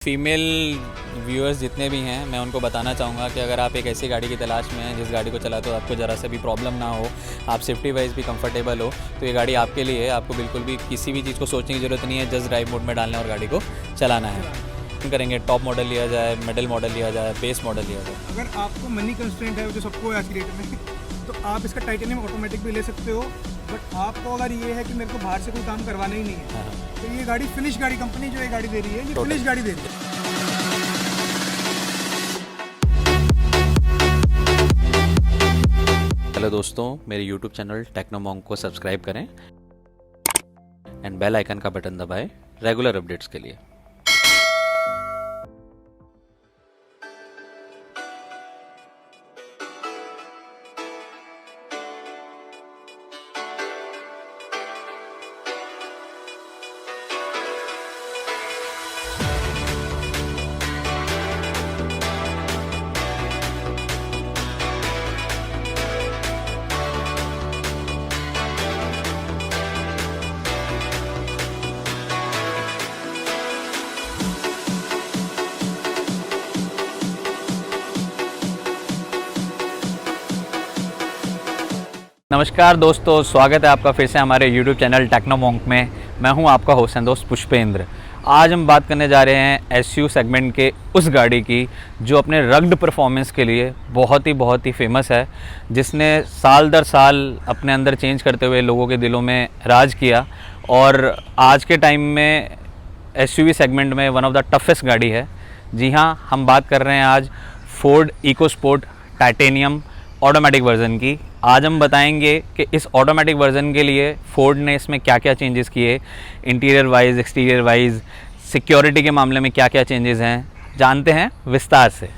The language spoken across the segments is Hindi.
फीमेल व्यूअर्स जितने भी हैं मैं उनको बताना चाहूँगा कि अगर आप एक ऐसी गाड़ी की तलाश में हैं जिस गाड़ी को चलाते हो आपको ज़रा सा भी प्रॉब्लम ना हो, आप सेफ्टी वाइज भी कंफर्टेबल हो, तो ये गाड़ी आपके लिए है। आपको बिल्कुल भी किसी भी चीज़ को सोचने की ज़रूरत नहीं है, जस्ट ड्राइव मोड में डालना है और गाड़ी को चलाना है। करेंगे टॉप मॉडल लिया जाए, मिडिल मॉडल लिया जाए, बेस मॉडल लिया जाए। अगर आपको मनी कंस्ट्रेंट है जो सबको आज की डेट में, तो आप इसका टाइटेनियम ऑटोमेटिक भी ले सकते हो। बट आपको अगर ये है कि मेरे को बाहर से कोई काम करवाना ही नहीं है, तो ये गाड़ी फिनिश गाड़ी कंपनी जो ये गाड़ी दे रही है, ये फिनिश गाड़ी दे रही है। हेलो दोस्तों, मेरे YouTube चैनल टेक्नोमॉन्क को सब्सक्राइब करें एंड बेल आइकन का बटन दबाएं रेगुलर अपडेट्स के लिए। नमस्कार दोस्तों, स्वागत है आपका फिर से हमारे YouTube चैनल टेक्नोमॉन्क में। मैं हूं आपका होस्ट एंड दोस्त पुष्पेंद्र। आज हम बात करने जा रहे हैं SU सेगमेंट के उस गाड़ी की जो अपने रग्ड परफॉर्मेंस के लिए बहुत ही फेमस है, जिसने साल दर साल अपने अंदर चेंज करते हुए लोगों के दिलों में राज किया और आज के टाइम में SUV सेगमेंट में वन ऑफ द टफेस्ट गाड़ी है। जी हाँ, हम बात कर रहे हैं आज Ford EcoSport titanium automatic version की। आज हम बताएंगे कि इस ऑटोमेटिक वर्जन के लिए फोर्ड ने इसमें क्या क्या चेंजेस किए, interior wise, exterior wise, security के मामले में क्या क्या चेंजेस हैं, जानते हैं विस्तार से।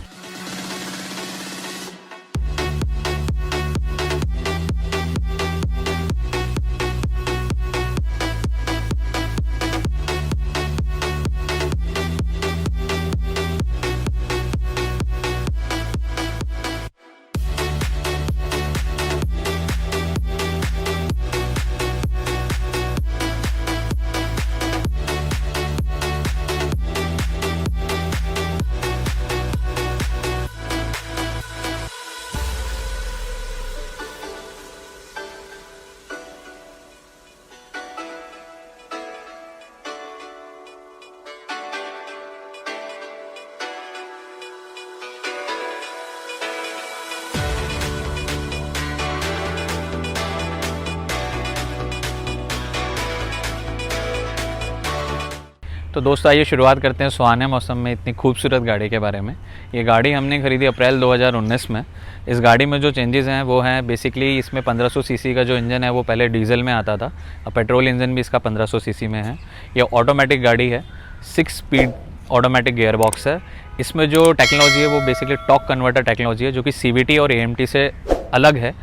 तो दोस्तों आइए शुरुआत करते हैं सुहाने मौसम में इतनी खूबसूरत गाड़ी के बारे में। ये गाड़ी हमने खरीदी अप्रैल 2019 में। इस गाड़ी में जो चेंजेस हैं वो हैं बेसिकली इसमें 1500 सीसी का जो इंजन है वो पहले डीजल में आता था, अब पेट्रोल इंजन भी इसका 1500 सीसी में है। ये ऑटोमेटिक गाड़ी है, 6 स्पीड ऑटोमेटिक गियर बॉक्स है। इसमें जो टेक्नोलॉजी है वो बेसिकली टॉर्क कन्वर्टर टेक्नोलॉजी है, जो कि CVT और AMT से अलग है।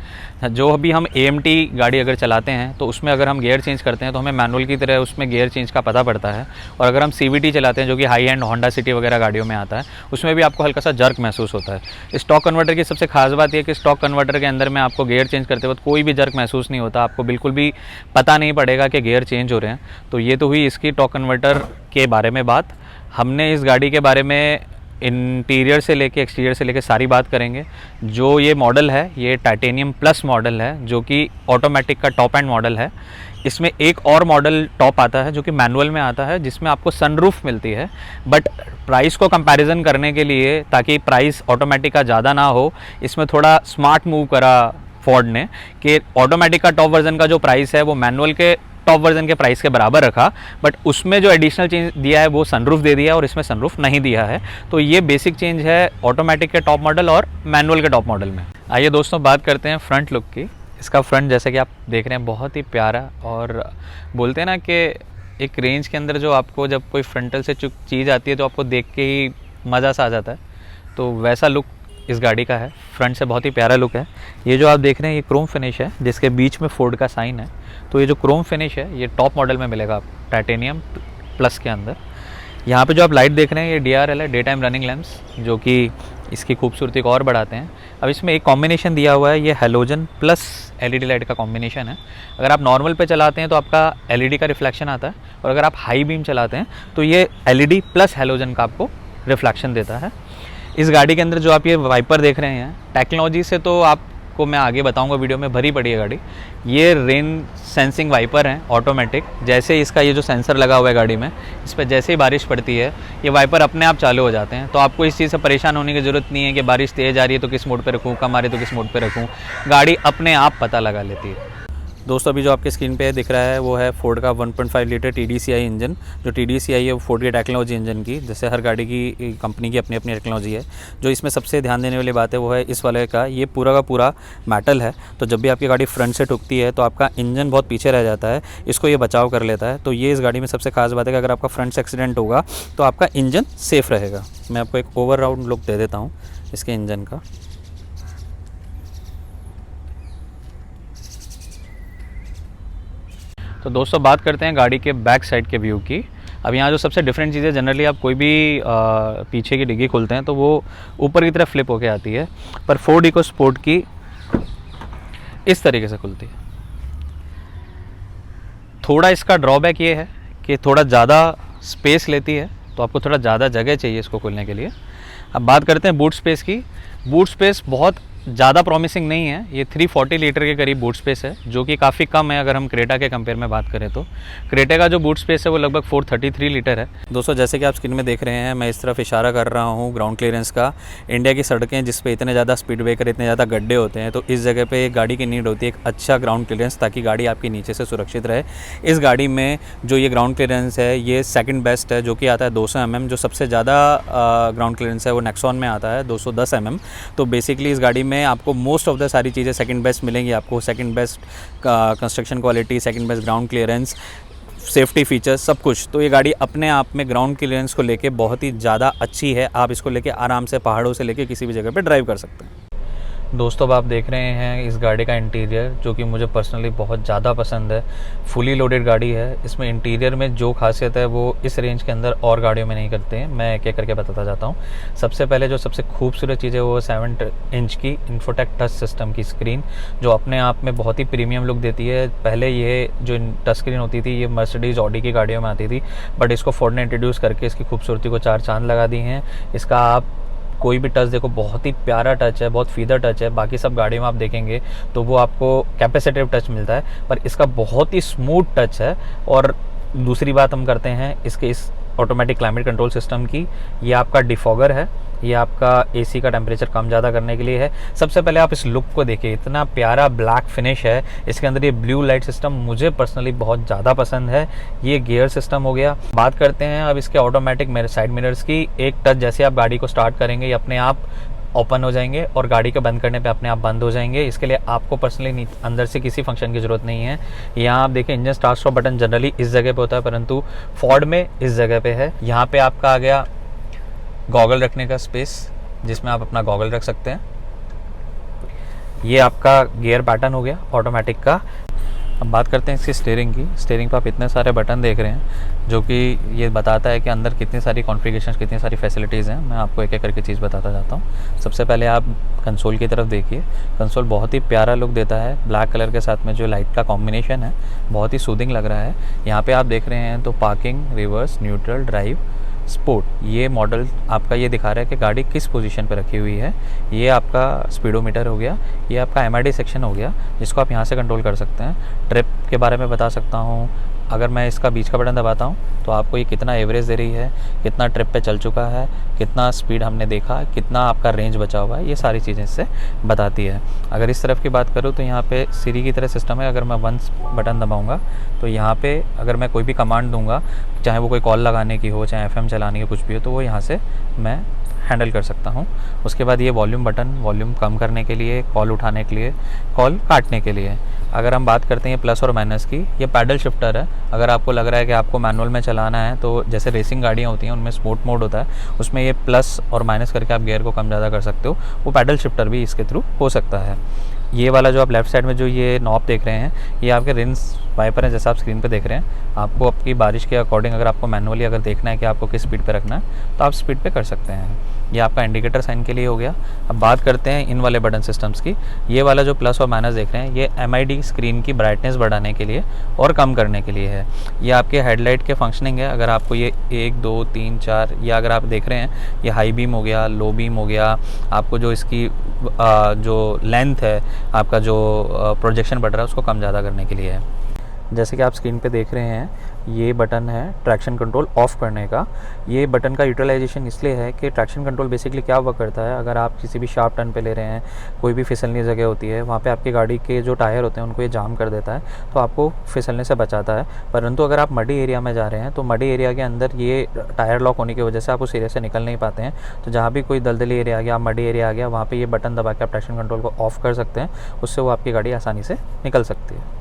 जो अभी हम AMT गाड़ी अगर चलाते हैं तो उसमें अगर हम गियर चेंज करते हैं तो हमें मैनुअल की तरह उसमें गियर चेंज का पता पड़ता है, और अगर हम CVT चलाते हैं जो कि हाई एंड होंडा सिटी वगैरह गाड़ियों में आता है, उसमें भी आपको हल्का सा जर्क महसूस होता है। इस टॉर्क कन्वर्टर की सबसे खास बात यह कि इस टॉर्क कन्वर्टर के अंदर में आपको गियर चेंज करते वक्त कोई भी जर्क महसूस नहीं होता, आपको बिल्कुल भी पता नहीं पड़ेगा कि गियर चेंज हो रहे हैं। तो ये तो हुई इसकी टॉर्क कन्वर्टर के बारे में बात। हमने इस गाड़ी के बारे में इंटीरियर से लेके एक्सटीरियर से लेके सारी बात करेंगे। जो ये मॉडल है ये टाइटेनियम प्लस मॉडल है, जो कि ऑटोमेटिक का टॉप एंड मॉडल है। इसमें एक और मॉडल टॉप आता है जो कि मैनुअल में आता है, जिसमें आपको सनरूफ मिलती है। बट प्राइस को कंपैरिजन करने के लिए, ताकि प्राइस ऑटोमेटिक का ज़्यादा ना हो, इसमें थोड़ा स्मार्ट मूव करा फोर्ड ने कि ऑटोमेटिक का टॉप वर्जन का जो प्राइस है वो मैनुअल के टॉप वर्जन के प्राइस के बराबर रखा, बट उसमें जो एडिशनल चेंज दिया है वो सनरूफ दे दिया और इसमें सनरूफ नहीं दिया है। तो ये बेसिक चेंज है ऑटोमेटिक के टॉप मॉडल और मैनुअल के टॉप मॉडल में। आइए दोस्तों बात करते हैं फ्रंट लुक की। इसका फ्रंट जैसे कि आप देख रहे हैं बहुत ही प्यारा, और बोलते हैं ना कि एक रेंज के अंदर जो आपको जब कोई फ्रंटल से चीज़ आती है तो आपको देख के ही मज़ा सा आ जाता है, तो वैसा लुक इस गाड़ी का है। फ्रंट से बहुत ही प्यारा लुक है। ये जो आप देख रहे हैं ये क्रोम फिनिश है, जिसके बीच में फोर्ड का साइन है। तो ये जो क्रोम फिनिश है ये टॉप मॉडल में मिलेगा आप टाइटेनियम प्लस के अंदर। यहाँ पे जो आप लाइट देख रहे हैं ये DRL है, डे टाइम रनिंग लैंप्स, जो कि इसकी खूबसूरती को और बढ़ाते हैं। अब इसमें एक कॉम्बिनेशन दिया हुआ है, ये हेलोजन प्लस एलईडी लाइट का कॉम्बिनेशन है। अगर आप नॉर्मल पे चलाते हैं तो आपका एलईडी का रिफ्लेक्शन आता है, और अगर आप हाई बीम चलाते हैं तो ये एलईडी प्लस हेलोजन का आपको रिफ्लेक्शन देता है। इस गाड़ी के अंदर जो आप ये वाइपर देख रहे हैं, टेक्नोलॉजी से तो आपको मैं आगे बताऊंगा, वीडियो में भरी पड़ी है गाड़ी। ये रेन सेंसिंग वाइपर हैं ऑटोमेटिक। जैसे इसका ये जो सेंसर लगा हुआ है गाड़ी में, इस पर जैसे ही बारिश पड़ती है ये वाइपर अपने आप चालू हो जाते हैं। तो आपको इस चीज़ से परेशान होने की ज़रूरत नहीं है कि बारिश तेज़ आ रही है तो किस मोड पे रखूँ, कम आ रही है तो किस मोड पे रखूँ। गाड़ी अपने आप पता लगा लेती है। दोस्तों अभी जो आपके स्क्रीन पे दिख रहा है वो है फोर्ड का 1.5 लीटर TDCI इंजन। जो TDCI है वो फोर्ड की टेक्नोलॉजी इंजन की, जैसे हर गाड़ी की कंपनी की अपनी अपनी टेक्नोलॉजी है। जो इसमें सबसे ध्यान देने वाली बात है वो है इस वाले का, ये पूरा का पूरा मेटल है। तो जब भी आपकी गाड़ी फ्रंट से ठुकती है तो आपका इंजन बहुत पीछे रह जाता है, इसको ये बचाव कर लेता है। तो ये इस गाड़ी में सबसे खास बात है कि अगर आपका फ्रंट से एक्सीडेंट होगा तो आपका इंजन सेफ़ रहेगा। मैं आपको एक ओवरऑल लुक दे देता हूँ इसके इंजन का। तो दोस्तों बात करते हैं गाड़ी के बैक साइड के व्यू की। अब यहाँ जो सबसे डिफरेंट चीज़ है, जनरली आप कोई भी पीछे की डिग्गी खोलते हैं तो वो ऊपर की तरफ फ्लिप होके आती है, पर फोर्ड इकोस्पोर्ट की इस तरीके से खुलती है। थोड़ा इसका ड्रॉबैक ये है कि थोड़ा ज़्यादा स्पेस लेती है, तो आपको थोड़ा ज़्यादा जगह चाहिए इसको खोलने के लिए। अब बात करते हैं बूट स्पेस की। बूट स्पेस बहुत ज़्यादा प्रॉमिसिंग नहीं है, ये 340 लीटर के करीब बूट स्पेस है, जो कि काफ़ी कम है अगर हम क्रेटा के कंपेयर में बात करें तो। क्रेटा का जो बूट स्पेस है वो लगभग 433 लीटर है। दोस्तों जैसे कि आप स्क्रीन में देख रहे हैं, मैं इस तरफ इशारा कर रहा हूँ ग्राउंड क्लियरेंस का। इंडिया की सड़कें जिस पे इतने ज़्यादा स्पीड ब्रेकर, इतने ज़्यादा गड्ढे होते हैं, तो इस जगह पर एक गाड़ी की नीड होती है एक अच्छा ग्राउंड क्लियरेंस, ताकि गाड़ी आपकी नीचे से सुरक्षित रहे। इस गाड़ी में जो ये ग्राउंड क्लियरेंस है ये सेकेंड बेस्ट है, जो कि आता है 200 mm। जो सबसे ज़्यादा ग्राउंड क्लियरेंस है वो नेक्सॉन में आता है 210 mm। तो बेसिकली इस गाड़ी में आपको मोस्ट ऑफ द सारी चीज़ें सेकंड बेस्ट मिलेंगी आपको। Second best construction quality, second best ground clearance, safety features, सब कुछ। तो ये गाड़ी अपने आप में ग्राउंड क्लियरेंस को लेके बहुत ही ज़्यादा अच्छी है। आप इसको लेके आराम से पहाड़ों से लेके किसी भी जगह पे ड्राइव कर सकते हैं। दोस्तों अब आप देख रहे हैं इस गाड़ी का इंटीरियर, जो कि मुझे पर्सनली बहुत ज़्यादा पसंद है। फुली लोडेड गाड़ी है। इसमें इंटीरियर में जो खासियत है वो इस रेंज के अंदर और गाड़ियों में नहीं करते हैं। मैं एक एक करके बताता जाता हूँ। सबसे पहले जो सबसे खूबसूरत चीज़ है वो 7 इंच की इन्फोटेक टच सिस्टम की स्क्रीन, जो अपने आप में बहुत ही प्रीमियम लुक देती है। पहले ये जो टच स्क्रीन होती थी ये मर्सिडीज़, ऑडी की गाड़ियों में आती थी, बट इसको फोर्ड ने इंट्रोड्यूस करके इसकी खूबसूरती को 4 चांद लगा दी हैं। इसका आप कोई भी टच देखो, बहुत ही प्यारा टच है, बहुत फीदर टच है। बाकी सब गाड़ियों में आप देखेंगे तो वो आपको कैपेसिटिव टच मिलता है, पर इसका बहुत ही स्मूथ टच है। और दूसरी बात हम करते हैं इसके इस ऑटोमेटिक क्लाइमेट कंट्रोल सिस्टम की। ये आपका डिफॉगर है, ये आपका एसी का टेम्परेचर कम ज़्यादा करने के लिए है। सबसे पहले आप इस लुक को देखिए, इतना प्यारा ब्लैक फिनिश है इसके अंदर। ये ब्लू लाइट सिस्टम मुझे पर्सनली बहुत ज़्यादा पसंद है। ये गियर सिस्टम हो गया। बात करते हैं अब इसके ऑटोमेटिक साइड मिरर्स की। एक टच जैसे आप गाड़ी को स्टार्ट करेंगे ये अपने आप ओपन हो जाएंगे और गाड़ी के बंद करने पे अपने आप बंद हो जाएंगे। इसके लिए आपको पर्सनली अंदर से किसी फंक्शन की ज़रूरत नहीं है। यहाँ आप देखें engine start stop button generally इस जगह पे होता है, परंतु फोर्ड में इस जगह पे है। यहाँ पे आपका आ गया गॉगल रखने का स्पेस, जिसमें आप अपना गॉगल रख सकते हैं। ये आपका गियर पैटर्न हो गया ऑटोमेटिक का। अब बात करते हैं इसकी स्टीयरिंग की। स्टीयरिंग पर आप इतने सारे बटन देख रहे हैं, जो कि ये बताता है कि अंदर कितनी सारी कॉन्फ़िगरेशंस, कितनी सारी फैसिलिटीज़ हैं। मैं आपको एक एक करके चीज़ बताता जाता हूँ। सबसे पहले आप कंसोल की तरफ देखिए। कंसोल बहुत ही प्यारा लुक देता है, ब्लैक कलर के साथ में जो लाइट का कॉम्बिनेशन है बहुत ही सूदिंग लग रहा है। यहाँ पर आप देख रहे हैं तो parking, reverse, neutral, drive, sport, ये मॉडल आपका ये दिखा रहा है कि गाड़ी किस पोजीशन पर रखी हुई है। ये आपका स्पीडोमीटर हो गया, ये आपका MID सेक्शन हो गया, जिसको आप यहाँ से कंट्रोल कर सकते हैं। ट्रिप के बारे में बता सकता हूँ। अगर मैं इसका बीच का बटन दबाता हूँ तो आपको ये कितना एवरेज दे रही है, कितना ट्रिप पे चल चुका है, कितना स्पीड हमने देखा, कितना आपका रेंज बचा हुआ है, ये सारी चीज़ें इससे बताती है। अगर इस तरफ की बात करूँ तो यहाँ पे सीरी की तरह सिस्टम है। अगर मैं 1 बटन दबाऊँगा तो यहाँ पे अगर मैं कोई भी कमांड दूँगा, चाहे वो कोई कॉल लगाने की हो, चाहे FM चलाने की कुछ भी हो, तो वो यहाँ से मैं हैंडल कर सकता हूँ। उसके बाद ये वॉल्यूम बटन, वॉल्यूम कम करने के लिए, कॉल उठाने के लिए, कॉल काटने के लिए। अगर हम बात करते हैं प्लस और माइनस की, ये पैडल शिफ्टर है। अगर आपको लग रहा है कि आपको मैनुअल में चलाना है, तो जैसे रेसिंग गाड़ियाँ होती हैं उनमें स्पोर्ट मोड होता है, उसमें ये प्लस और माइनस करके आप गियर को कम ज़्यादा कर सकते हो। वो पैडल शिफ्टर भी इसके थ्रू हो सकता है। ये वाला जो आप लेफ़्ट साइड में जो ये नॉब देख रहे हैं, ये आपके रिंस वाइपर हैं, जैसा आप स्क्रीन पे देख रहे हैं। आपको आपकी बारिश के अकॉर्डिंग अगर आपको मैनुअली अगर देखना है कि आपको किस स्पीड पे रखना है तो आप स्पीड पे कर सकते हैं। ये आपका इंडिकेटर साइन के लिए हो गया। अब बात करते हैं इन वाले बटन सिस्टम्स की। ये वाला जो प्लस और माइनस देख रहे हैं, ये MID स्क्रीन की ब्राइटनेस बढ़ाने के लिए और कम करने के लिए है। ये आपके हेडलाइट के फंक्शनिंग है। अगर आपको ये 1 2 3 4 या अगर आप देख रहे हैं, ये हाई बीम हो गया, लो बीम हो गया, आपको जो इसकी जो लेंथ है, आपका जो प्रोजेक्शन बढ़ रहा है उसको कम ज़्यादा करने के लिए है। जैसे कि आप स्क्रीन पे देख रहे हैं, ये बटन है ट्रैक्शन कंट्रोल ऑफ़ करने का। ये बटन का यूटिलाइजेशन इसलिए है कि ट्रैक्शन कंट्रोल बेसिकली क्या वर्क करता है, अगर आप किसी भी शार्प टर्न पे ले रहे हैं, कोई भी फिसलनी जगह होती है, वहाँ पे आपकी गाड़ी के जो टायर होते हैं उनको ये जाम कर देता है, तो आपको फिसलने से बचाता है। परंतु अगर आप मडी एरिया में जा रहे हैं तो मडी एरिया के अंदर ये टायर लॉक होने की वजह से आप उस एरिया से निकल नहीं पाते हैं। तो जहाँ भी कोई दलदली एरिया आ गया, मडी एरिया आ गया, वहाँ पर ये बटन दबा के आप ट्रैक्शन कंट्रोल को ऑफ़ कर सकते हैं। उससे वो आपकी गाड़ी आसानी से निकल सकती है।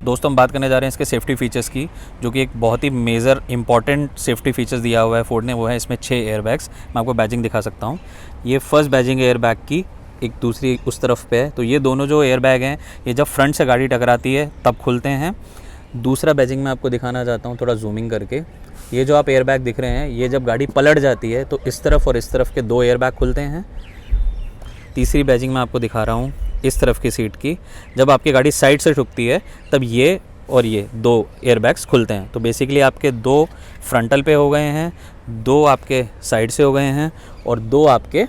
दोस्तों, हम बात करने जा रहे हैं इसके सेफ्टी फीचर्स की, जो कि एक बहुत ही मेजर इंपॉर्टेंट सेफ्टी फीचर्स दिया हुआ है फोर्ड ने। वो है इसमें 6 एयरबैग्स। मैं आपको बैजिंग दिखा सकता हूँ। ये फर्स्ट बैजिंग एयरबैग की, एक दूसरी उस तरफ पे है। तो ये दोनों जो एयरबैग हैं, ये जब फ्रंट से गाड़ी टकराती है तब खुलते हैं। दूसरा बैजिंग मैं आपको दिखाना चाहता हूँ थोड़ा जूमिंग करके। ये जो आप एयरबैग दिख रहे हैं, ये जब गाड़ी पलट जाती है तो इस तरफ और इस तरफ के 2 एयरबैग खुलते हैं। तीसरी बैजिंग मैं आपको दिखा रहा हूँ इस तरफ की सीट की। जब आपकी गाड़ी साइड से ठुकती है तब ये और ये 2 एयरबैग्स खुलते हैं। तो बेसिकली आपके 2 फ्रंटल पे हो गए हैं, 2 आपके साइड से हो गए हैं और 2 आपके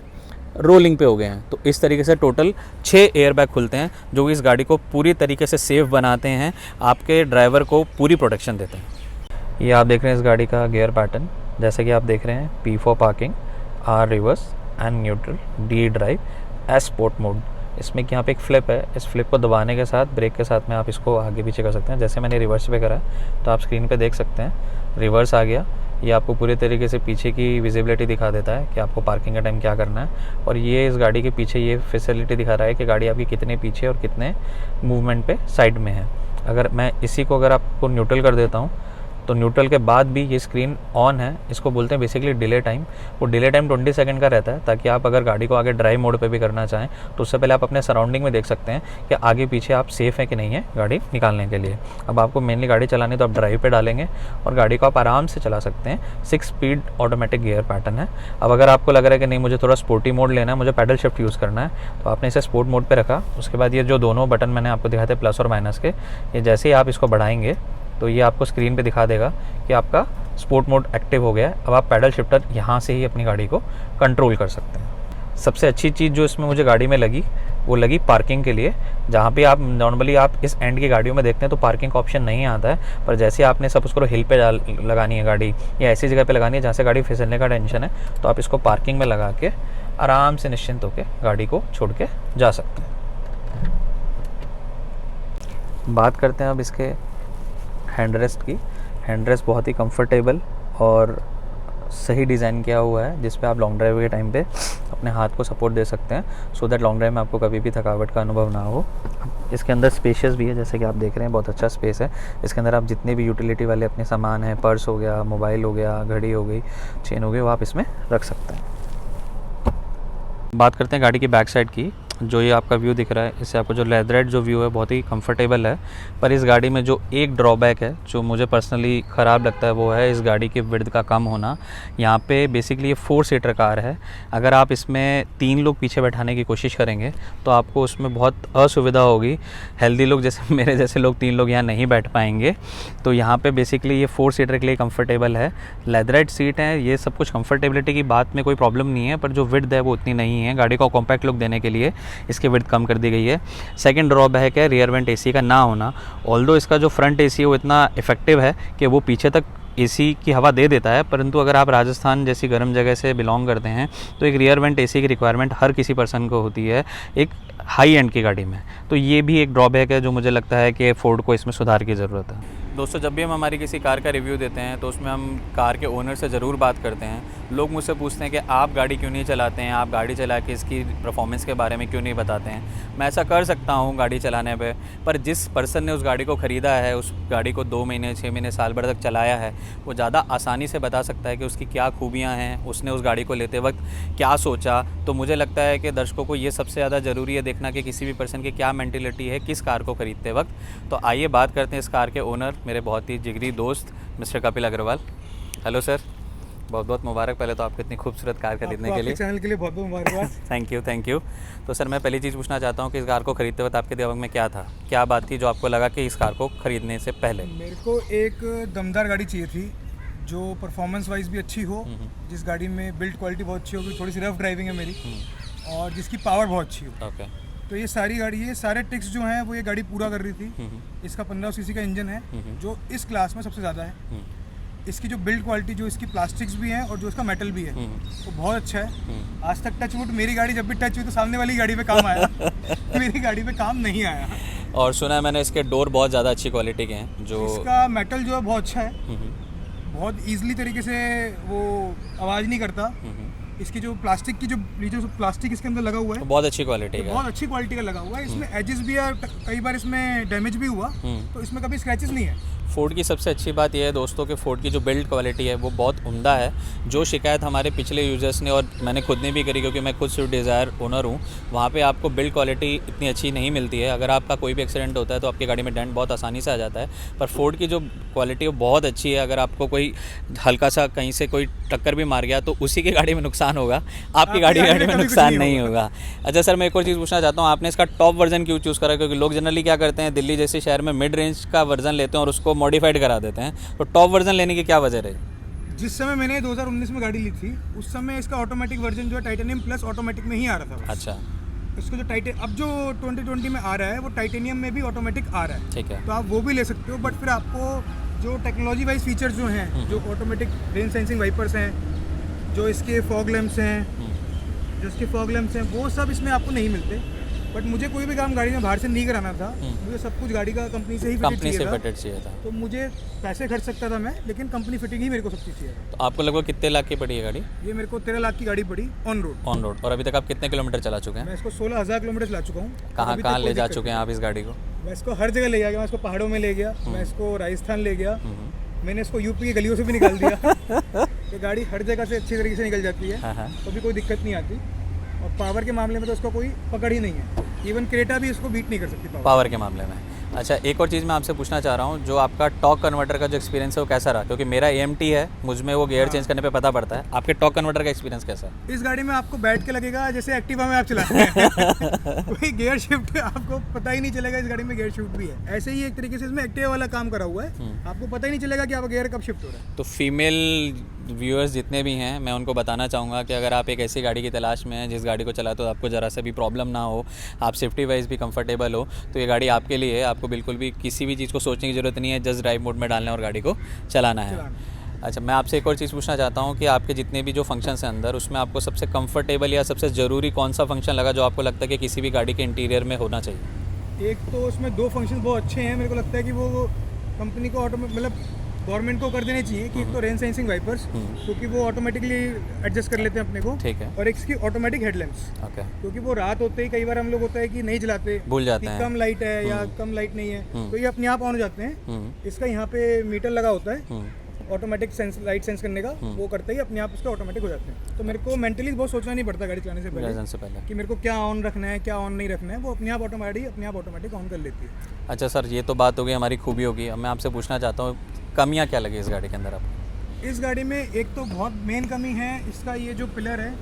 रोलिंग पे हो गए हैं। तो इस तरीके से टोटल 6 एयरबैग खुलते हैं, जो इस गाड़ी को पूरी तरीके से सेफ बनाते हैं, आपके ड्राइवर को पूरी प्रोटेक्शन देते हैं। ये आप देख रहे हैं इस गाड़ी का गियर पैटर्न। जैसे कि आप देख रहे हैं, P for parking, R reverse and neutral, D drive, S sport mode. इसमें कि यहाँ पे एक फ्लिप है, इस फ्लिप को दबाने के साथ ब्रेक के साथ में आप इसको आगे पीछे कर सकते हैं। जैसे मैंने रिवर्स पे करा है तो आप स्क्रीन पे देख सकते हैं, रिवर्स आ गया। ये आपको पूरे तरीके से पीछे की विजिबिलिटी दिखा देता है कि आपको पार्किंग के टाइम क्या करना है। और ये इस गाड़ी के पीछे ये फैसिलिटी दिखा रहा है कि गाड़ी आपकी कितने पीछे और कितने मूवमेंट पे साइड में है। अगर मैं इसी को अगर आपको न्यूट्रल कर देता हूँ तो न्यूट्रल के बाद भी ये स्क्रीन ऑन है। इसको बोलते हैं बेसिकली डिले टाइम। वो डिले टाइम 20 सेकंड का रहता है, ताकि आप अगर गाड़ी को आगे ड्राइव मोड पे भी करना चाहें तो उससे पहले आप अपने सराउंडिंग में देख सकते हैं कि आगे पीछे आप सेफ़ हैं कि नहीं है गाड़ी निकालने के लिए। अब आपको मेनली गाड़ी चलानी तो आप ड्राइव पे डालेंगे और गाड़ी को आप आराम से चला सकते हैं। 6 स्पीड ऑटोमेटिक गियर पैटर्न है। अब अगर आपको लग रहा है कि नहीं मुझे थोड़ा स्पोर्टी मोड लेना है, मुझे पैडल शिफ्ट यूज़ करना है, तो आपने इसे स्पोर्ट मोड पर रखा। उसके बाद ये जो दोनों बटन मैंने आपको दिखाए थे प्लस और माइनस के, ये जैसे ही आप इसको बढ़ाएंगे तो ये आपको स्क्रीन पे दिखा देगा कि आपका स्पोर्ट मोड एक्टिव हो गया है। अब आप पैडल शिफ्टर यहाँ से ही अपनी गाड़ी को कंट्रोल कर सकते हैं। सबसे अच्छी चीज़ जो इसमें मुझे गाड़ी में लगी वो लगी पार्किंग के लिए। जहाँ पे आप नॉर्मली आप इस एंड की गाड़ियों में देखते हैं तो पार्किंग का ऑप्शन नहीं आता है, पर जैसे आपने सपोज करो हिल पे लगानी है गाड़ी या ऐसी जगह पे लगानी है जहाँ से गाड़ी फिसलने का टेंशन है, तो आप इसको पार्किंग में लगा के आराम से निश्चिंत होकर गाड़ी को छोड़ के जा सकते हैं। बात करते हैं अब इसके हैंडरेस्ट की। हैंडरेस्ट बहुत ही कंफर्टेबल और सही डिज़ाइन किया हुआ है, जिस पे आप लॉन्ग ड्राइव के टाइम पे अपने हाथ को सपोर्ट दे सकते हैं, सो दैट लॉन्ग ड्राइव में आपको कभी भी थकावट का अनुभव ना हो। इसके अंदर स्पेशियस भी है, जैसे कि आप देख रहे हैं बहुत अच्छा स्पेस है। इसके अंदर आप जितने भी यूटिलिटी वाले अपने सामान हैं, पर्स हो गया, मोबाइल हो गया, घड़ी हो गई, चेन हो गई, वो आप इसमें रख सकते हैं। बात करते हैं गाड़ी की बैक साइड की। जो ये आपका व्यू दिख रहा है, इससे आपको जो लेदरेट जो व्यू है बहुत ही कंफर्टेबल है। पर इस गाड़ी में जो एक ड्रॉबैक है जो मुझे पर्सनली ख़राब लगता है, वो है इस गाड़ी की विड्थ का कम होना। यहाँ पे बेसिकली ये 4 सीटर कार है। अगर आप इसमें 3 लोग पीछे बैठाने की कोशिश करेंगे तो आपको उसमें बहुत असुविधा होगी। हेल्दी लोग जैसे मेरे जैसे लोग 3 लोग यहाँ नहीं बैठ पाएंगे। तो यहाँ पे बेसिकली ये 4 सीटर के लिए कंफर्टेबल है। लेदरेट सीट है, ये सब कुछ कंफर्टेबिलिटी की बात में कोई प्रॉब्लम नहीं है, पर जो विड्थ है वो उतनी नहीं है। गाड़ी को कॉम्पैक्ट लुक देने के लिए इसकी विड्थ कम कर दी गई है। सेकंड ड्रॉबैक है रियर वेंट एसी का ना होना। ऑल्दो इसका जो फ्रंट एसी है वो इतना इफेक्टिव है कि वो पीछे तक एसी की हवा दे देता है, परंतु अगर आप राजस्थान जैसी गर्म जगह से बिलोंग करते हैं तो एक रियर वेंट एसी की रिक्वायरमेंट हर किसी पर्सन को होती है एक हाई एंड की गाड़ी में। तो ये भी एक ड्रॉबैक है जो मुझे लगता है कि फोर्ड को इसमें सुधार की ज़रूरत है। दोस्तों जब भी हम हमारी किसी कार का रिव्यू देते हैं तो उसमें हम कार के ओनर से ज़रूर बात करते हैं। लोग मुझसे पूछते हैं कि आप गाड़ी क्यों नहीं चलाते हैं, आप गाड़ी चला के इसकी परफॉर्मेंस के बारे में क्यों नहीं बताते हैं। मैं ऐसा कर सकता हूँ गाड़ी चलाने पे, पर जिस पर्सन ने उस गाड़ी को ख़रीदा है, उस गाड़ी को 2 महीने 6 महीने साल भर तक चलाया है, वो ज़्यादा आसानी से बता सकता है कि उसकी क्या खूबियाँ हैं, उसने उस गाड़ी को लेते वक्त क्या सोचा। तो मुझे लगता है कि दर्शकों को ये सबसे ज़्यादा ज़रूरी है देखना कि किसी भी पर्सन की क्या मेंटेलिटी है किस कार को ख़रीदते वक्त। तो आइए बात करते हैं इस कार के ओनर, मेरे बहुत ही जिगरी दोस्त mister Kapil Agarwal. Hello sir, बहुत बहुत मुबारक पहले तो आपको इतनी खूबसूरत कार खरीदने के लिए। चैनल के लिए बहुत बहुत मुबारकबाद। Thank you. तो सर मैं पहली चीज़ पूछना चाहता हूँ कि इस कार को ख़रीदते वक्त आपके दिमाग में क्या था, क्या बात थी जो आपको लगा कि इस कार को ख़रीदने से पहले? मेरे को एक दमदार गाड़ी चाहिए थी जो परफॉर्मेंस वाइज भी अच्छी हो, जिस गाड़ी में बिल्ड क्वालिटी बहुत अच्छी होगी, थोड़ी सी रफ ड्राइविंग है मेरी, और जिसकी पावर बहुत अच्छी हो। ओके। तो ये सारे टिक्स जो हैं वो ये गाड़ी पूरा कर रही थी। इसका 1500 सीसी का इंजन है जो इस क्लास में सबसे ज़्यादा है। इसकी जो बिल्ड क्वालिटी, जो इसकी प्लास्टिक्स भी हैं और जो इसका मेटल भी है, वो बहुत अच्छा है। आज तक टच वुड मेरी गाड़ी जब भी टच हुई तो सामने वाली गाड़ी पे काम आया, मेरी गाड़ी पे काम नहीं आया। और सुना है मैंने इसके डोर बहुत ज़्यादा अच्छी क्वालिटी के हैं। जो इसका मेटल जो है बहुत अच्छा है, बहुत ईजिली तरीके से वो आवाज़ नहीं करता। इसकी जो प्लास्टिक की जो प्लास्टिक इसके अंदर लगा हुआ है बहुत अच्छी क्वालिटी का, बहुत अच्छी क्वालिटी का लगा हुआ है। इसमें एजेस भी है, कई बार इसमें डैमेज भी हुआ, तो इसमें कभी स्क्रैचेस नहीं है। फोर्ड की सबसे अच्छी बात यह है दोस्तों कि फोर्ड की जो बिल्ड क्वालिटी है वो बहुत उम्दा है। जो शिकायत हमारे पिछले यूज़र्स ने और मैंने खुद ने भी करी, क्योंकि मैं खुद स्विफ्ट डिज़ायर ओनर हूँ, वहाँ पे आपको बिल्ड क्वालिटी इतनी अच्छी नहीं मिलती है। अगर आपका कोई भी एक्सीडेंट होता है तो आपकी गाड़ी में डेंट बहुत आसानी से आ जाता है, पर फोर्ड की जो क्वालिटी है वो बहुत अच्छी है। अगर आपको कोई हल्का सा कहीं से कोई टक्कर भी मार गया तो उसी की गाड़ी में नुकसान होगा, आपकी गाड़ी में नुकसान नहीं होगा। अच्छा सर, मैं एक और चीज़ पूछना चाहता हूँ, आपने इसका टॉप वर्जन क्यों चूज़ करा? क्योंकि लोग जनरली क्या करते हैं, दिल्ली जैसे शहर में मिड रेंज का वर्जन लेते हैं और उसको मॉडिफाइड करा देते हैं, तो टॉप वर्जन लेने की क्या वजह रही? जिस समय मैंने 2019 में गाड़ी ली थी उस समय इसका ऑटोमेटिक वर्जन जो है टाइटेनियम प्लस ऑटोमेटिक में ही आ रहा था बस। अच्छा। इसको जो अब जो 2020 में आ रहा है वो टाइटेनियम में भी ऑटोमेटिक आ रहा है। ठीक है। तो आप वो भी ले सकते हो, बट फिर आपको जो टेक्नोलॉजी वाइज फीचर्स जो हैं, जो ऑटोमेटिक रेन सेंसिंग वाइपर्स हैं, जो इसके फॉग लैंप्स हैं, वो सब इसमें आपको नहीं मिलते। बट मुझे कोई भी काम गाड़ी में बाहर से नहीं कराना था, मुझे सब कुछ गाड़ी का कंपनी से ही फिटेड चाहिए था। तो मुझे पैसे खर्च सकता था मैं, लेकिन कंपनी फिटिंग ही मेरे को सब चीज़ चाहिए था। तो आपको लगभग कितने लाख की पड़ी है गाड़ी? ये मेरे को 13 लाख की गाड़ी पड़ी ऑन रोड। और अभी तक आप कितने किलोमीटर चला चुके हैं? मैं इसको 16,000 किलोमीटर चला चुका हूँ। कहाँ ले जा चुके हैं आप इस गाड़ी को? मैं इसको हर जगह ले गया, मैं इसको पहाड़ों में ले गया, मैं इसको राजस्थान ले गया, मैंने इसको यूपी की गलियों से भी निकाल दिया। ये गाड़ी हर जगह से अच्छी तरीके से निकल जाती है, तो भी कोई दिक्कत नहीं आती। और पावर के मामले में तो उसका कोई पकड़ ही नहीं है, इवन क्रेटा भी इसको बीट नहीं कर सकती पावर के मामले में। अच्छा, एक और चीज़ मैं आपसे पूछना चाह रहा हूँ, जो आपका टॉर्क कन्वर्टर का जो एक्सपीरियंस है वो कैसा रहा? क्योंकि मेरा AMT है, मुझ में वो गियर चेंज करने पे पता पड़ता है। आपके टॉर्क कन्वर्टर का एक्सपीरियंस कैसा है? इस गाड़ी में आपको बैठ के लगेगा जैसे एक्टिवा में आप चलाते हैं। कोई गियर शिफ्ट आपको पता ही नहीं चलेगा, इस गाड़ी में गियर शिफ्ट भी है। ऐसे ही एक तरीके से इसमें एक्टिवा वाला काम करा हुआ है, आपको पता ही नहीं चलेगा कि आप गियर कब शिफ्ट हो रहा है। तो फीमेल व्यूअर्स जितने भी हैं, मैं उनको बताना चाहूँगा कि अगर आप एक ऐसी गाड़ी की तलाश में हैं जिस गाड़ी को चला तो आपको ज़रा सा भी प्रॉब्लम ना हो, आप सेफ्टी वाइज भी कंफर्टेबल हो, तो ये गाड़ी आपके लिए है। आपको बिल्कुल भी किसी भी चीज़ को सोचने की ज़रूरत नहीं है, जस्ट ड्राइव मोड में डालना और गाड़ी को चलाना है। अच्छा, मैं आपसे एक और चीज़ पूछना चाहता हूँ कि आपके जितने भी जो फंक्शंस हैं अंदर, उसमें आपको सबसे कंफर्टेबल या सबसे ज़रूरी कौन सा फंक्शन लगा जो आपको लगता है कि किसी भी गाड़ी के इंटीरियर में होना चाहिए? एक तो उसमें 2 फंक्शन बहुत अच्छे हैं, मेरे को लगता है कि वो कंपनी को मतलब गवर्नमेंट को कर देने चाहिए कि एक तो रेन सेंसिंग वाइपर्स, क्योंकि वो ऑटोमेटिकली एडजस्ट कर लेते हैं अपने को। ठीक है। और एक इसकी ऑटोमेटिक हेडलैम्प्स, क्योंकि वो रात होते ही कई बार हम लोग होता है कि नहीं जलाते, भूल जाते हैं कम लाइट है या कम लाइट नहीं है, तो ये अपने आप ऑन हो जाते हैं। इसका यहाँ पे मीटर लगा होता है ऑटोमेटिक लाइट सेंस करने का, वो करते ही अपने आप उसके ऑटोमेटिक हो जाते हैं। तो मेरे को मेंटली बहुत सोचना नहीं पड़ता गाड़ी चलाने से पहले कि मेरे को क्या ऑन रखना है, क्या ऑन नहीं रखना है, वो अपने आप ऑटोमेटिक ऑन कर लेती है। अच्छा सर, ये तो बात हो गई हमारी खूबी होगी। अब मैं आपसे पूछना चाहता हूँ, कमियाँ क्या लगी इस गाड़ी के अंदर आपको? इस गाड़ी में एक तो बहुत मेन कमी है इसका ये जो पिलर है,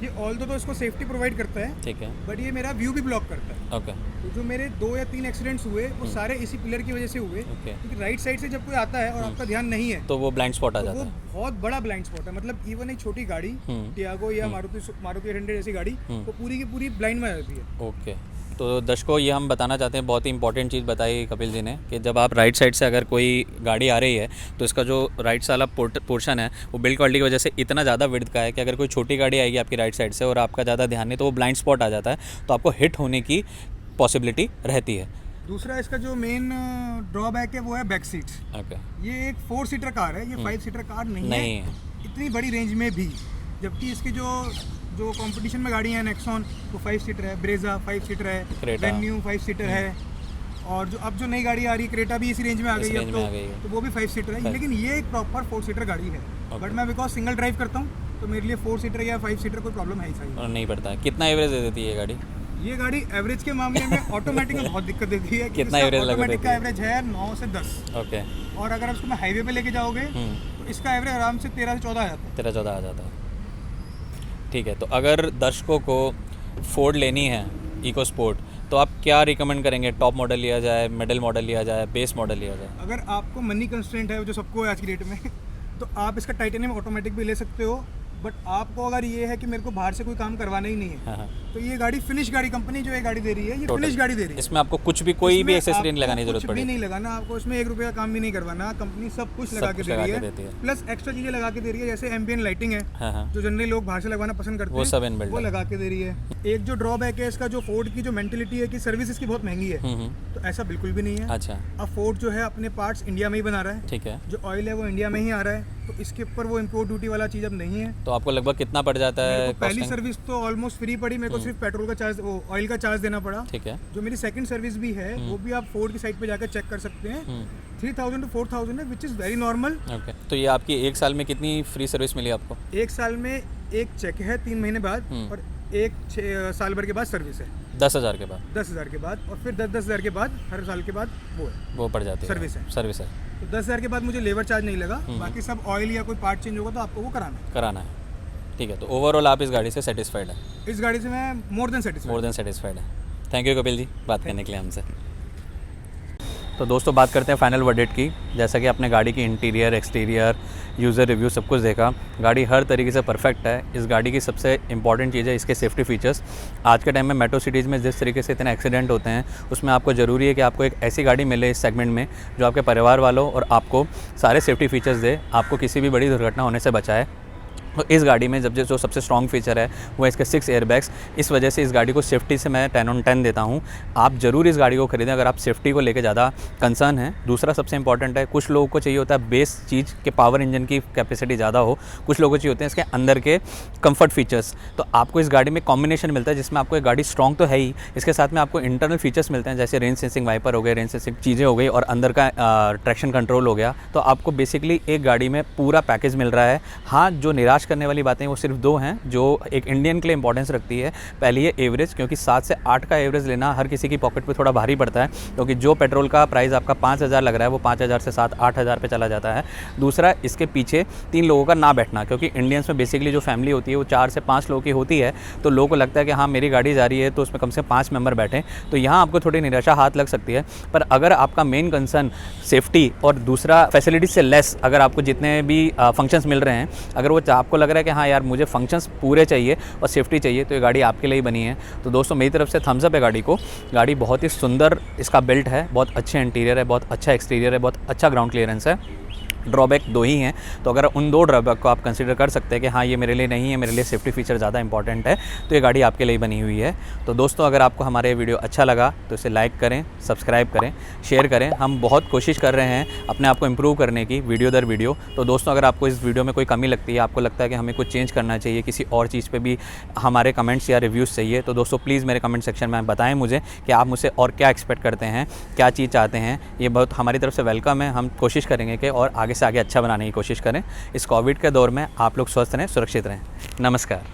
ये ऑल्दो तो इसको सेफ्टी प्रोवाइड करता है, ठीक है, बट ये मेरा व्यू भी ब्लॉक करता है। ओके। तो जो मेरे 2 या 3 एक्सीडेंट्स हुए वो सारे इसी पिलर की वजह से हुए, क्योंकि राइट साइड से जब कोई आता है और आपका ध्यान नहीं है तो वो ब्लाइंड स्पॉट आ जाता है। वो बहुत बड़ा ब्लाइंड स्पॉट है, मतलब इवन एक छोटी गाड़ी टियागो या मारुति 800 जैसी गाड़ी वो पूरी की पूरी ब्लाइंड में आ जाती है। ओके। तो दर्शकों, ये हम बताना चाहते हैं, बहुत ही इंपॉर्टेंट चीज़ बताई कपिल जी ने, कि जब आप राइट साइड से अगर कोई गाड़ी आ रही है तो इसका जो राइट वाला पोर्शन है वो बिल्ड क्वालिटी की वजह से इतना ज़्यादा विड्थ का है कि अगर कोई छोटी गाड़ी आएगी आपकी राइट साइड से और आपका ज़्यादा ध्यान नहीं तो वो ब्लाइंड स्पॉट आ जाता है, तो आपको हिट होने की पॉसिबिलिटी रहती है। दूसरा इसका जो मेन ड्रॉबैक है वो है बैक सीट्स। ओके। ये एक 4 सीटर कार है, ये 5 सीटर कार नहीं है इतनी बड़ी रेंज में भी। जबकि इसकी जो कंपटीशन में गाड़ियाँ हैं नेक्सॉन वो 5 सीटर है, ब्रेजा 5 सीटर है, वेन्यू 5 सीटर है, और जो अब जो नई गाड़ी आ रही है क्रेटा भी इसी रेंज में आ गई है, तो वो भी 5 सीटर है। लेकिन ये एक प्रॉपर 4 सीटर गाड़ी है। बट मैं बिकॉज सिंगल ड्राइव करता हूँ तो मेरे लिए 4 सीटर या 5 सीटर कोई प्रॉब्लम है ही सही और नहीं पड़ता है। कितना एवरेज दे देती है ये गाड़ी? ये गाड़ी एवरेज के मामले में ऑटोमेटिक में बहुत दिक्कत देती है। कितना एवरेज लगा ऑटोमेटिक का एवरेज है 9 से 10। ओके। और अगर उसको मैं हाईवे पे लेके जाओगे तो इसका एवरेज आराम से 13 से 14 आ जाता है। 13-14 आ जाता है। ठीक है, तो अगर दर्शकों को फोर्ड लेनी है इको स्पोर्ट तो आप क्या रिकमेंड करेंगे? टॉप मॉडल लिया जाए, मिडिल मॉडल लिया जाए, बेस मॉडल लिया जाए? अगर आपको मनी कंस्ट्रेंट है जो सबको है आज की डेट में तो आप इसका टाइटेनियम ऑटोमेटिक भी ले सकते हो। बट आपको अगर ये है कि मेरे को बाहर से कोई काम करवाना ही नहीं है, हाँ। तो ये गाड़ी फिनिश गाड़ी कंपनी जो ये गाड़ी दे रही है, ये फिनिश गाड़ी दे रही है। इसमें आपको कुछ भी कोई भी एक्सेसरी नहीं लगाने की जरूरत कुछ पड़ेगी। भी नहीं लगाना आपको, इसमें 1 रुपये का काम भी नहीं करवाना, कंपनी सब कुछ लगा के दे रही है। प्लस एक्स्ट्रा चीजें लगा के दे रही है, जैसे एम्बियंट लाइटिंग है जो जनरली लोग बाहर से लगवाना पसंद करते हैं, वो सब इनबिल्ट वो लगा के दे रही है। एक जो ड्रॉबैक है इसका, जो फोर्ड की जो मेंटेलिटी है कि सर्विस इसकी बहुत महंगी है, तो ऐसा बिल्कुल भी नहीं है। अच्छा। अब फोर्ड जो है अपने पार्ट्स इंडिया में ही बना रहा है, ठीक है। जो ऑयल है वो इंडिया में ही आ रहा है, तो इसके ऊपर वो इम्पोर्ट ड्यूटी वाला चीज़ अब नहीं है। तो आपको लगभग कितना पड़ जाता है? पहली सर्विस तो ऑलमोस्ट फ्री पड़ी मेरे को, सिर्फ पेट्रोल का चार्ज, वो ऑयल का चार्ज देना पड़ा। ठीक है। जो मेरी सेकंड सर्विस भी है वो भी आप फोर्ड की साइट पे जाकर चेक कर सकते हैं, 3000 to 4000 है, which is very normal. Okay. तो ये आपकी 1 साल में कितनी फ्री सर्विस मिली आपको? 1 साल में एक चेक है 3 महीने बाद, और 1 साल भर के बाद सर्विस है 10,000 के बाद। 10,000 के बाद, और फिर 10,000 के बाद हर साल के बाद वो पड़ जाती है सर्विस है। सर्विस है। तो 10,000 के बाद मुझे लेबर चार्ज नहीं लगा, बाकी सब ऑयल या कोई पार्ट चेंज होगा तो आपको वो कराना है। ठीक है, तो ओवरऑल आप इस गाड़ी से सेटिस्फाइड है? इस गाड़ी से मैं मोर देन सेटिस्फाइड है। थैंक यू कपिल जी बात करने के लिए हमसे। तो दोस्तों बात करते हैं फाइनल वर्डिक्ट की। जैसा कि आपने गाड़ी की इंटीरियर, एक्सटीरियर, यूज़र रिव्यू सब कुछ देखा, गाड़ी हर तरीके से परफेक्ट है। इस गाड़ी की सबसे इंपॉर्टेंट चीज़ है इसके सेफ्टी फीचर्स। आज के टाइम में मेट्रो सिटीज़ में जिस तरीके से इतने एक्सीडेंट होते हैं, उसमें आपको ज़रूरी है कि आपको एक ऐसी गाड़ी मिले इस सेगमेंट में जो आपके परिवार वालों और आपको सारे सेफ्टी फीचर्स दे, आपको किसी भी बड़ी दुर्घटना होने से बचाए। तो इस गाड़ी में जो सबसे स्ट्रॉन्ग फीचर है वो है इसके 6 एयरबैग्स। इस वजह से इस गाड़ी को सेफ्टी से मैं 10 on 10 देता हूँ। आप ज़रूर इस गाड़ी को खरीदें अगर आप सेफ्टी को लेकर ज़्यादा कंसर्न हैं। दूसरा सबसे इंपॉर्टेंट है, कुछ लोगों को चाहिए होता है बेस चीज़ के पावर इंजन की कैपेसिटी ज़्यादा हो, कुछ लोगों को चाहिए होते हैं इसके अंदर के कंफर्ट फीचर्स। तो आपको इस गाड़ी में कॉम्बिनेशन मिलता है जिसमें आपको एक गाड़ी स्ट्रॉन्ग तो है ही, इसके साथ में आपको इंटरनल फीचर्स मिलते हैं जैसे रेंज सेंसिंग वाइपर हो गए, रेंज सेंसिंग चीज़ें हो गई, और अंदर का ट्रैक्शन कंट्रोल हो गया। तो आपको बेसिकली एक गाड़ी में पूरा पैकेज मिल रहा है। हाँ, जो निराश करने वाली बातें वो सिर्फ 2 हैं जो एक इंडियन के लिए इंपॉर्टेंस रखती है। पहली है एवरेज, क्योंकि 7 से 8 का एवरेज लेना हर किसी की पॉकेट पे थोड़ा भारी पड़ता है, क्योंकि जो पेट्रोल का प्राइस आपका 5,000 लग रहा है वो 5,000 से 7-8,000 पे चला जाता है। दूसरा, इसके पीछे 3 लोगों का ना बैठना, क्योंकि इंडियंस में बेसिकली जो फैमिली होती है वो 4 से 5 लोगों की होती है, तो लोगों को लगता है कि हाँ मेरी गाड़ी जा रही है तो उसमें कम से कम 5 मेंबर बैठें, तो यहाँ आपको थोड़ी निराशा हाथ लग सकती है। पर अगर आपका मेन कंसर्न सेफ्टी और दूसरा फैसिलिटी से लेस, अगर आपको जितने भी फंक्शंस मिल रहे हैं, अगर वो आपको लग रहा है कि हाँ यार मुझे फंक्शंस पूरे चाहिए और सेफ्टी चाहिए, तो ये गाड़ी आपके लिए ही बनी है। तो दोस्तों मेरी तरफ से थम्स अप है गाड़ी को। गाड़ी बहुत ही सुंदर इसका बिल्ट है, बहुत अच्छे इंटीरियर है, बहुत अच्छा एक्सटीरियर है, बहुत अच्छा ग्राउंड क्लियरेंस है। ड्रॉबैक 2 ही हैं, तो अगर उन 2 ड्रॉबैक को आप कंसीडर कर सकते हैं कि हाँ ये मेरे लिए नहीं है, मेरे लिए सेफ्टी फीचर ज़्यादा इंपॉर्टेंट है, तो ये गाड़ी आपके लिए बनी हुई है। तो दोस्तों अगर आपको हमारे वीडियो अच्छा लगा तो इसे लाइक करें, सब्सक्राइब करें, शेयर करें। हम बहुत कोशिश कर रहे हैं अपने आप को इम्प्रूव करने की वीडियो दर वीडियो। तो दोस्तों अगर आपको इस वीडियो में कोई कमी लगती है, आपको लगता है कि हमें कुछ चेंज करना चाहिए, किसी और चीज़ पर भी हमारे कमेंट्स या रिव्यूज़ चाहिए, तो दोस्तों प्लीज़ मेरे कमेंट सेक्शन में बताएँ मुझे कि आप मुझसे और क्या एक्सपेक्ट करते हैं, क्या चीज़ चाहते हैं। ये बहुत हमारी तरफ से वेलकम है। हम कोशिश करेंगे कि और आगे से आगे अच्छा बनाने की कोशिश करें। इस कोविड के दौर में आप लोग स्वस्थ रहें, सुरक्षित रहें। नमस्कार।